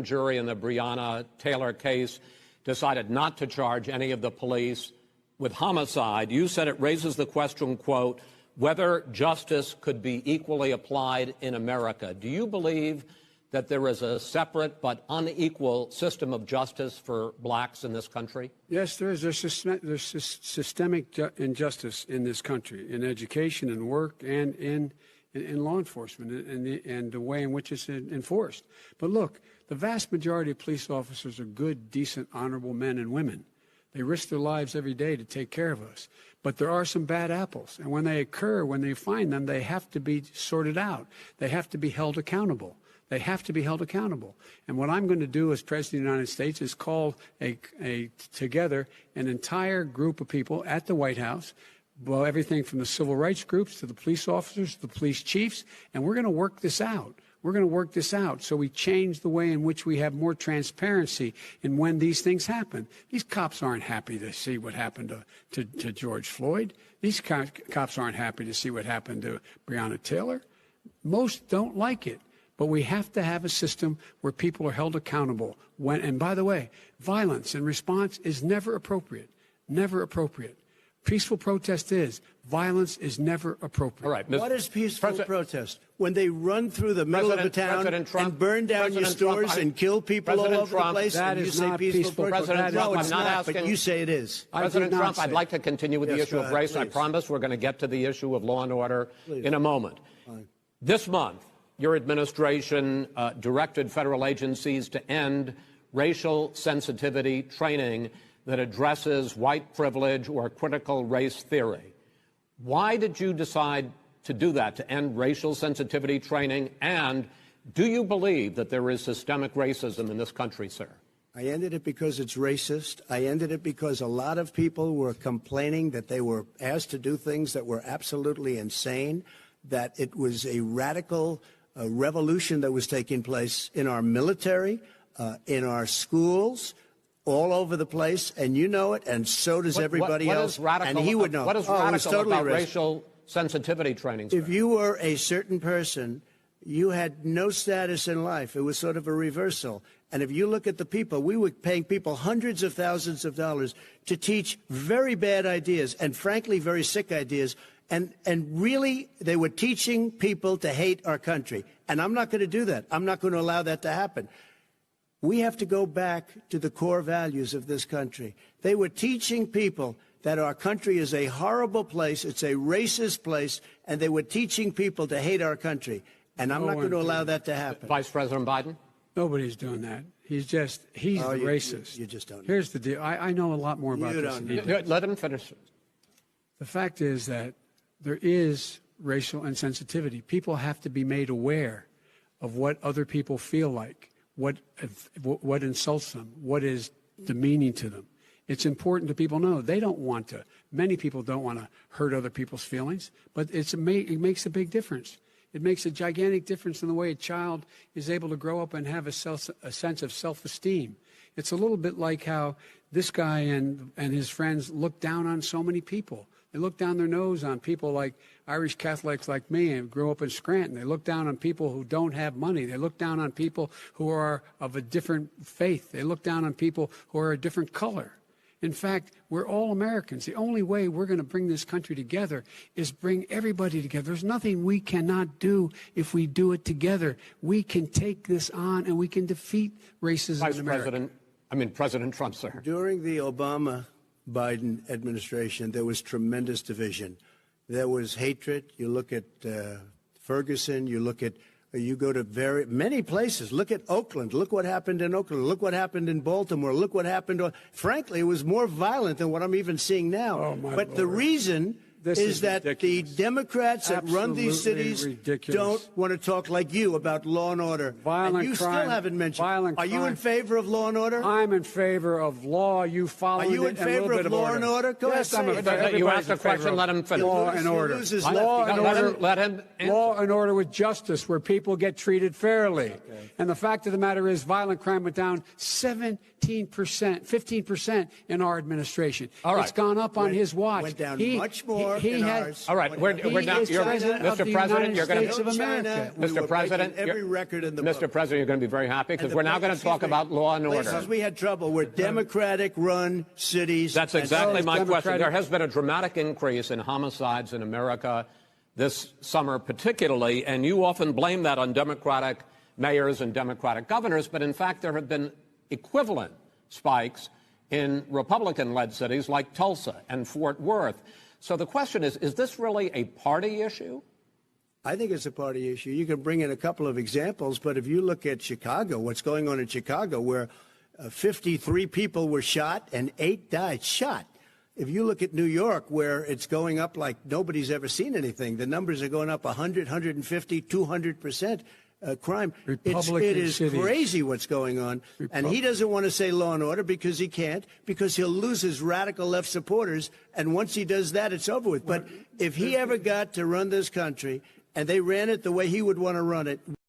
jury in the Breonna Taylor case decided not to charge any of the police with homicide. You said it raises the question, quote, whether justice could be equally applied in America. Do you believe that there is a separate but unequal system of justice for blacks in this country? Yes, there is. There's systemic injustice in this country, in education and work and in law enforcement and the way in which it's enforced. But look, the vast majority of police officers are good, decent, honorable men and women. They risk their lives every day to take care of us. But there are some bad apples. And when they occur, when they find them, they have to be sorted out. They have to be held accountable. They have to be held accountable. And what I'm going to do as President of the United States is call together an entire group of people at the White House, well, everything from the civil rights groups to the police officers, to the police chiefs, and we're going to work this out. We're going to work this out so we change the way in which we have more transparency in when these things happen. These cops aren't happy to see what happened to George Floyd. These cops aren't happy to see what happened to Breonna Taylor. Most don't like it. But we have to have a system where people are held accountable. And by the way, violence in response is never appropriate. Never appropriate. Peaceful protest is. Violence is never appropriate. All right, what is peaceful protest? When they run through the middle of the town and burn down your stores and kill people all over the place, that is not peaceful protest. President Trump, no, it's not, but you say it is. President Trump, I'd like to continue with the issue of race. Please. I promise we're going to get to the issue of law and order in a moment. Fine. This month, your administration directed federal agencies to end racial sensitivity training that addresses white privilege or critical race theory. Why did you decide to do that, to end racial sensitivity training? And do you believe that there is systemic racism in this country, sir? I ended it because it's racist. I ended it because a lot of people were complaining that they were asked to do things that were absolutely insane, that it was a radical revolution that was taking place in our military, in our schools, all over the place, and you know it, and so does everybody else. Radical, and he would know. What is radical totally about racial sensitivity training, sir? If you were a certain person, you had no status in life. It was sort of a reversal. And if you look at the people, we were paying people hundreds of thousands of dollars to teach very bad ideas and, frankly, very sick ideas. And really, they were teaching people to hate our country. And I'm not going to do that. I'm not going to allow that to happen. We have to go back to the core values of this country. They were teaching people that our country is a horrible place, it's a racist place, and they were teaching people to hate our country. And I'm not going to allow that to happen. Vice President Biden? Nobody's doing that. He's the racist. You just don't know. Here's the deal. I know a lot more about this than he does. Let him finish. The fact is that there is racial insensitivity. People have to be made aware of what other people feel like, what insults them, what is demeaning to them. It's important that people know they don't want to. Many people don't want to hurt other people's feelings, but it makes a big difference. It makes a gigantic difference in the way a child is able to grow up and have a sense of self-esteem. It's a little bit like how this guy and his friends look down on so many people. They look down their nose on people like Irish Catholics like me and grew up in Scranton. They look down on people who don't have money. They look down on people who are of a different faith. They look down on people who are a different color. In fact, we're all Americans. The only way we're going to bring this country together is bring everybody together. There's nothing we cannot do if we do it together. We can take this on and we can defeat racism in America. President Trump, sir. During the Obama-Biden administration, there was tremendous division. There was hatred. You look at Ferguson. You go to many places. Look at Oakland. Look what happened in Oakland. Look what happened in Baltimore. Look what happened. Frankly, it was more violent than what I'm even seeing now. Oh, my but Lord. The reason is that ridiculous. the Democrats that run these cities don't want to talk like you about law and order. Violent and you crime, still haven't mentioned. Violent Are you crime. in favor of law and order? I'm in favor of law. You follow it. Are you in favor of law and order? Go yes, ahead. I'm in favor. You asked a question. Let him finish. Law and order. Law and order. Let him answer. Law and order with justice, where people get treated fairly. Okay. And the fact of the matter is, violent crime went down 17%, 15% in our administration. All right. It's gone up on his watch. Went down much more. He had- ours. All right, we're He now. is president of Mr. the President, United you're going States of America. We were Mr. President, breaking every record in the Mr. book. President, you're going to be very happy because we're now going to talk about law and order. Places we had trouble were Democratic-run cities. That's and exactly so- my question. Democratic- There has been a dramatic increase in homicides in America this summer, particularly, and you often blame that on Democratic mayors and Democratic governors, but in fact, there have been equivalent spikes in Republican-led cities like Tulsa and Fort Worth. So the question is this really a party issue? I think it's a party issue. You can bring in a couple of examples, but if you look at Chicago, what's going on in Chicago, where 53 people were shot and 8 died, shot. If you look at New York, where it's going up like nobody's ever seen anything, the numbers are going up 100, 150, 200%. Crime. Republican It is cities. crazy what's going on. And he doesn't want to say law and order because he can't, because he'll lose his radical left supporters. And once he does that, it's over with. But if he ever got to run this country and they ran it the way he would want to run it,